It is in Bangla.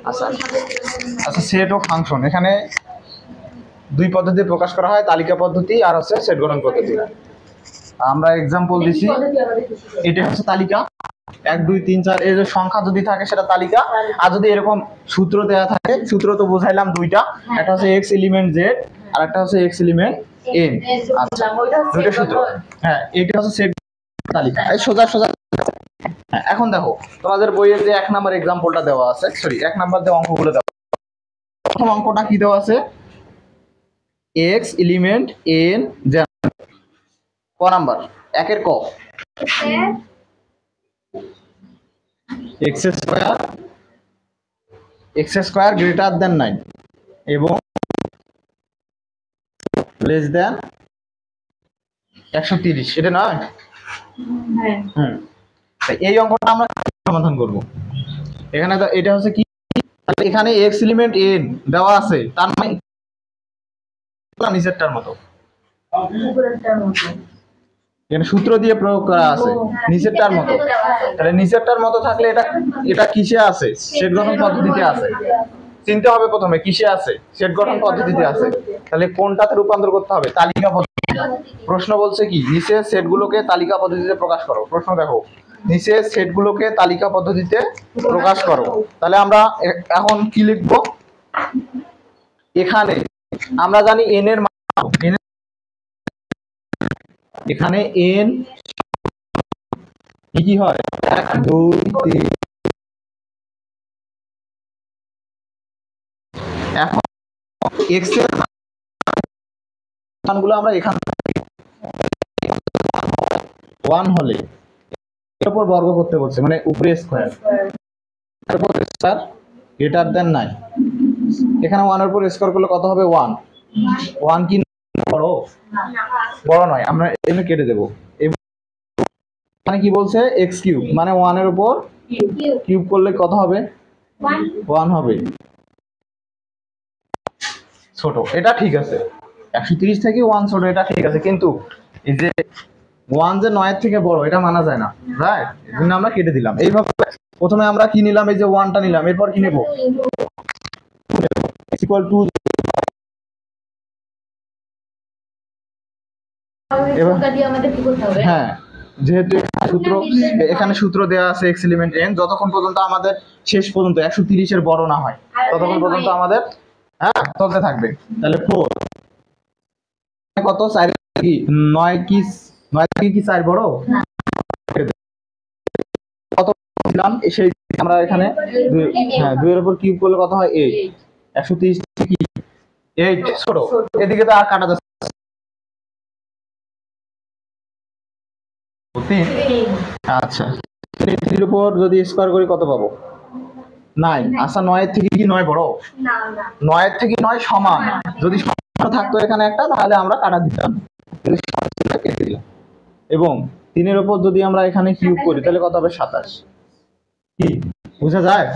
আচ্ছা আচ্ছা, সেট ও ফাংশন এখানে দুই পদ্ধতি প্রকাশ করা হয়, তালিকা পদ্ধতি আর হচ্ছে সেট গঠন পদ্ধতি। আমরা এক্সাম্পল দিছি, এটা হচ্ছে তালিকা 1 2 3 4 এই যে সংখ্যা যদি থাকে সেটা তালিকা, আর যদি এরকম সূত্র দেওয়া থাকে, সূত্র তো বুঝাইলাম দুইটা, একটা হচ্ছে x এলিমেন্ট z আর একটা হচ্ছে x এলিমেন্ট n। আচ্ছা দুইটা সূত্র, হ্যাঁ এটা হচ্ছে সেট তালিকা, এই সোজা সোজা। হ্যাঁ এখন দেখো তোমাদের বইয়ে যে 1 নাম্বার एग्जांपलটা দেওয়া আছে, সরি 1 নাম্বার যে অঙ্কগুলো দেওয়া, প্রথম অঙ্কটা কি দেওয়া আছে, x এলিমেন্ট n z, ক নাম্বার, 1 এর ক, x স্কয়ার গ্রেটার দ্যান 9 এবং লেস দ্যান 130, এটা না? হ্যাঁ হুম, এই অঙ্কটা আমরা সমাধান করব। এখানে এটা হচ্ছে কি, এখানে x এলিমেন্ট n দেওয়া আছে, তার মানে নিচেরটার মতো, এখানে সূত্র দিয়ে প্রয়োগ করা আছে নিচেরটার মতো, তাহলে নিচেরটার মতো থাকলে এটা এটা কিসে আছে, সেট গঠন পদ্ধতিতে আছে। চিনতে হবে প্রথমে কিসে আছে, সেট গঠন পদ্ধতিতে আছে, তাহলে কোনটাতে রূপান্তর করতে হবে, তালিকা পদ্ধতি। প্রশ্ন বলছে কি, নিচের সেটগুলোকে তালিকা পদ্ধতিতে প্রকাশ করো। প্রশ্ন দেখো, নিচের সেটগুলোকে তালিকা পদ্ধতিতে প্রকাশ করো, তাহলে আমরা এখন কি লিখব, এখানে আমরা জানি n এর মান, এখানে n কি হয় 1 2 3, এখন x এর মানগুলো আমরা এখানে 1 হলে এর উপর বর্গ করতে বলছে, মানে উপরে স্কয়ার, তারপর স্কয়ার গ্রেটার দ্যান 9, এখানে 1 এর উপর স্কয়ার করলে কত হবে, 1 1 কি বড়, বড় নয়, আমরা এখানে কেটে দেব। মানে কি বলছে, x কিউব মানে 1 এর উপর কিউব করলে কত হবে, 1 হবে, ছোট, এটা ঠিক আছে, 130 থেকে 1 ছোট, এটা ঠিক আছে, কিন্তু এই যে 1 যে 9 এর থেকে বড়, এটা মানা যায় না, রাইট? এজন্য আমরা কেটে দিলাম। এইভাবে প্রথমে আমরা কি নিলাম, এই যে 1টা নিলাম, এরপর কি নেব, ইকুয়াল টু, হ্যাঁ যেহেতু সূত্র, এখানে সূত্র দেওয়া আছে x এলিমেন্ট n, যতক্ষণ পর্যন্ত আমাদের শেষ পর্যন্ত 130 এর বড় না হয় ততক্ষণ পর্যন্ত আমাদের হ্যাঁ চলতে থাকবে। তাহলে 4 কত, 4 কি 9 কি 9 থেকে কি 4 বড়, কত দিলাম সেই আমরা এখানে হ্যাঁ 2 এর উপর কিউব করলে কত হয় 8, 130 কি 8 ছোট, এদিকে তো আর কাটা যাচ্ছে, আচ্ছা 3 এর উপর যদি স্কয়ার করি কত পাবো, 9। আচ্ছা 9 এর থেকে কি 9 বড়, না না 9 এর থেকে 9 সমান, যদি সমান থাকতো এখানে একটা, তাহলে আমরা কাটা দিতাম, কেটে দিলাম। এবং 3 এর উপর যদি আমরা এখানে কিউব করি তাহলে কত হবে, 27। কি বোঝা যায়?